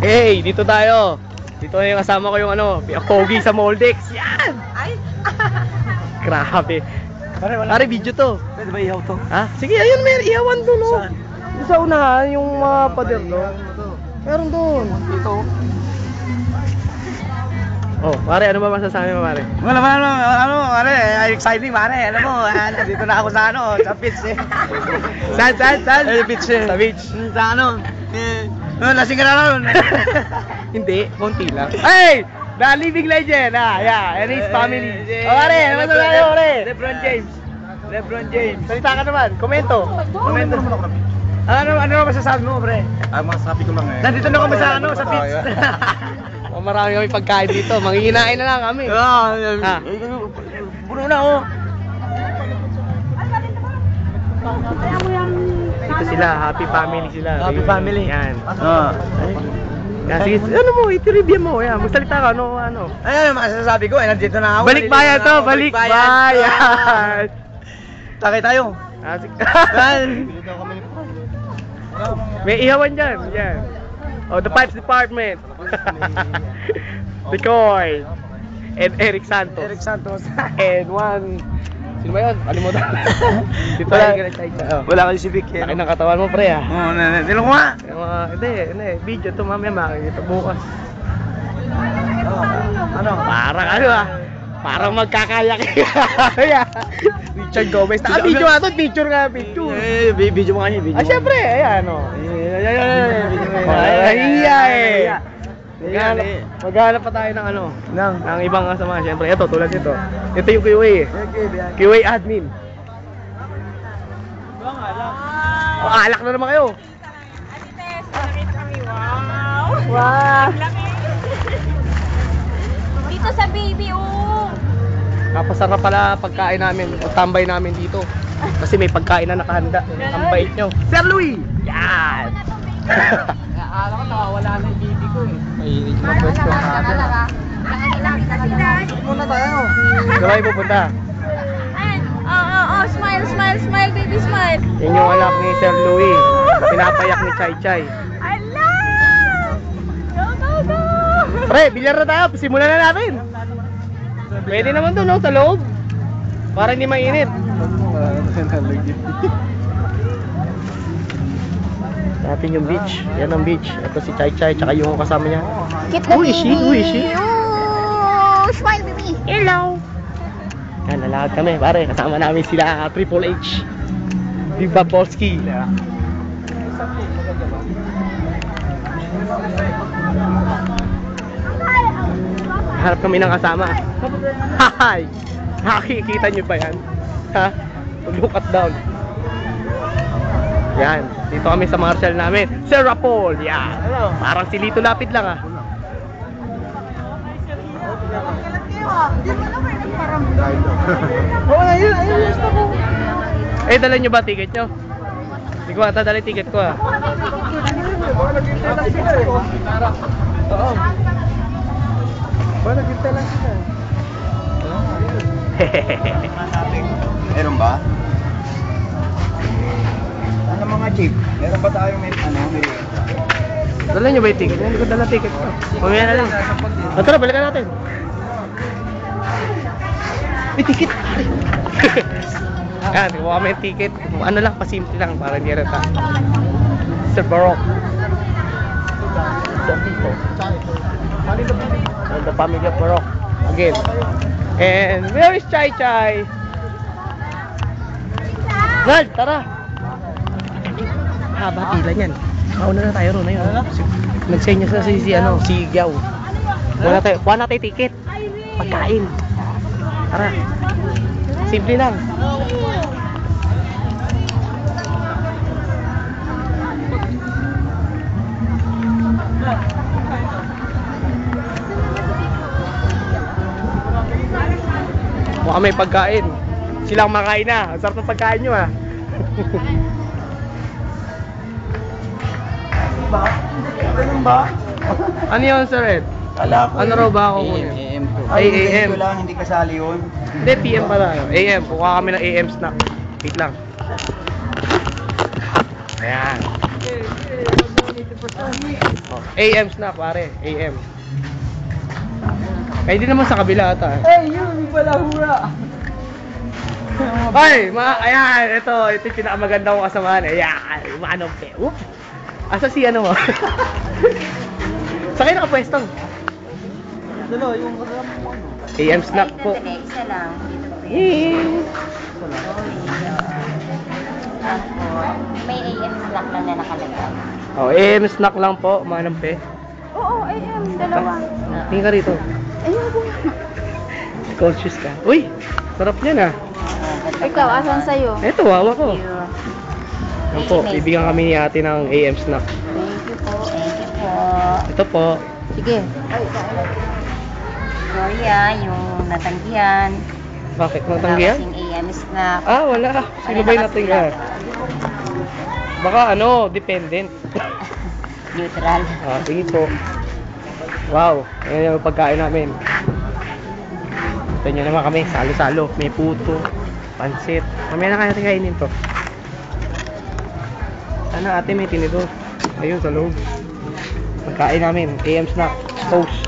Hey, dito tayo. Dito na yung kasama ko yung ano, Pogi sa Moldex. Yan! Ay! Grabe. Pare, video to. Pwede ba ihaw to? Ha? Sige, ayun, may ihawan doon, no? Saan? Doon sa unahan, yung mga pader doon. Meron doon. Dito. Oh, pare, ano ba masasabi mo, pare? Wala, pare, exciting, pare. Alam mo, dito na ako sa ano, sa beach eh. Saan? Beach eh. Sa beach. Sa ano, lasing ka na ron. Hindi, konti lang. Hey! The living legend, yeah, and his family. Oh, pare, ano masasabi mo, pare? LeBron James. LeBron James. Salita ka naman, komento. Ano masasabi mo, pre? Ang masasabi ko lang eh. Nandito na kami sa ano, sa beach. Oh, marami kami pagkain dito, manghihinain na lang kami. Ha? Puno na, oh. Ito sila, happy family sila. Happy family. Yan. Ah. Sige, ano mo, itiribya mo, yan. Magsalita ka, ano. Ano masasabi ko, nandito na ako. Balik bayan to, balik bayan. Takay tayo. Sige. May ihawan dyan, yan. Oh, the pipes department. Decoy. And Eric Santos. Eric Santos. And one. Sino ba yun? Kalimutan. Dito Wala ka si Vic. Laki ng katawan mo, pre, ah. Oo, nilong ko nga. Hindi. Video to, mamaya makikita bukas. Ano? Parang ano, ah. Parang magkakayak. Richard Gomez. Video nga to, picture. Video mo kanya, video mo. Syempre, ayan, o. Hiya eh. Maghanap pa tayo ng ano, ng ibang kasama. Syempre, ito, tulad nito. Ito yung QA eh. QA admin. Oh, alak na naman kayo. Wow. Dito sa baby, oh. Napasarap pala pagkain namin, tambay namin dito. Kasi may pagkain na nakahanda. Ang bait nyo. Sir Louie! Yan! Alam ko nakawala na yung baby ko eh. Mahilig na pwesto natin. Muna tayo. Saan pupunta? Ayan. Smile, baby, smile. Yan yung anak ni Sir Louie. Pinapayak ni Chay Chay. Ala! Go! Pre, bilyar na tayo. Simulan na natin. Pwede naman doon, no? Sa loob. Para hindi mainit. Natin yung beach. Yan ang beach. Ito si Chay Chay, tsaka yung kasama niya. Who is she? Oh, smile, baby. Hello. Yan, lalakad kami, pare. Kasama namin sila Triple H. Big Bob Polski. Harap kami ng kasama. Hi! Nakikita nyo ba yan? Ha? Look at down. Yan. Dito kami sa Marshall namin. Sir Rapol. Yan. Parang si Lito Lapid lang, ah. Oo, ayun. Gusto ko. Eh, dala nyo ba ticket nyo? Hindi ko ata dala ticket ko, ah. Oo. Wala, naghintay lang sila. Meron ba? Ano mga jeep? Meron ba tayong may Dala nyo ba yung ticket? Hindi ko dala ticket ko. Mamaya na lang. Tara, balikan natin. May ticket! Yan, kuha kami yung ticket. Ano lang, pasimple lang para hindi rata. Sir Barok. The family of Barok. Again. And where is Chay Chay? Nard, tara! Haba pila niyan. Mauna na tayo ron. Nag-send niya sa si Gyaw. Kuha na tayo ticket. Pagkain. Tara. Simple lang. Mukhang may pagkain. Silang makain na. Ang sarap ng pagkain nyo, ah. Ano yun, Sir Ed? Ano raw ba ako kunin? AM po. Ay, AM. Hindi lang, hindi kasali yun. Hindi, PM pala. AM. Kuha kami ng AM snack. Wait lang. Ayan. Oh, AM snack, pare. AM. Ay, di naman sa kabila ata. yun pala hura. Ay, ayan, ito yung pinakamaganda kong kasamahan. Ayan, manong pe. Whoop. Asa si ano mo? Sa kayo nakapwesto? Dalo, yung kasama mo ano. AM snack po. Isa lang. Dito po Eh. May AM snack lang na nakalagay. Oh, AM snack lang po, manong pe. Oo, AM. Dalawa. Tingin ka rito. Ayoko. Conscious ka. Uy, sarap niyan ah. Ikaw, asan sa'yo? Eto, wawa ko. Thank you. Yan po, bibigyan kami ni ate ng AM snack. Thank you po. Thank you po. Ito po. Sige. Gloria, yung natanggihan. Bakit? Natanggihan? Kasing AM snack. Ah, wala. Sino ba yung natanggihan? Baka ano, dependent. Neutral. Ah, sige po. Wow, ayan yung pagkain namin. Ito nyo naman kami, salo-salo. May puto, pansit. Mamaya na kaya natin kainin to. Sana ate may tinito. Ayun, sa loob. Pagkain namin, AM snack, toast.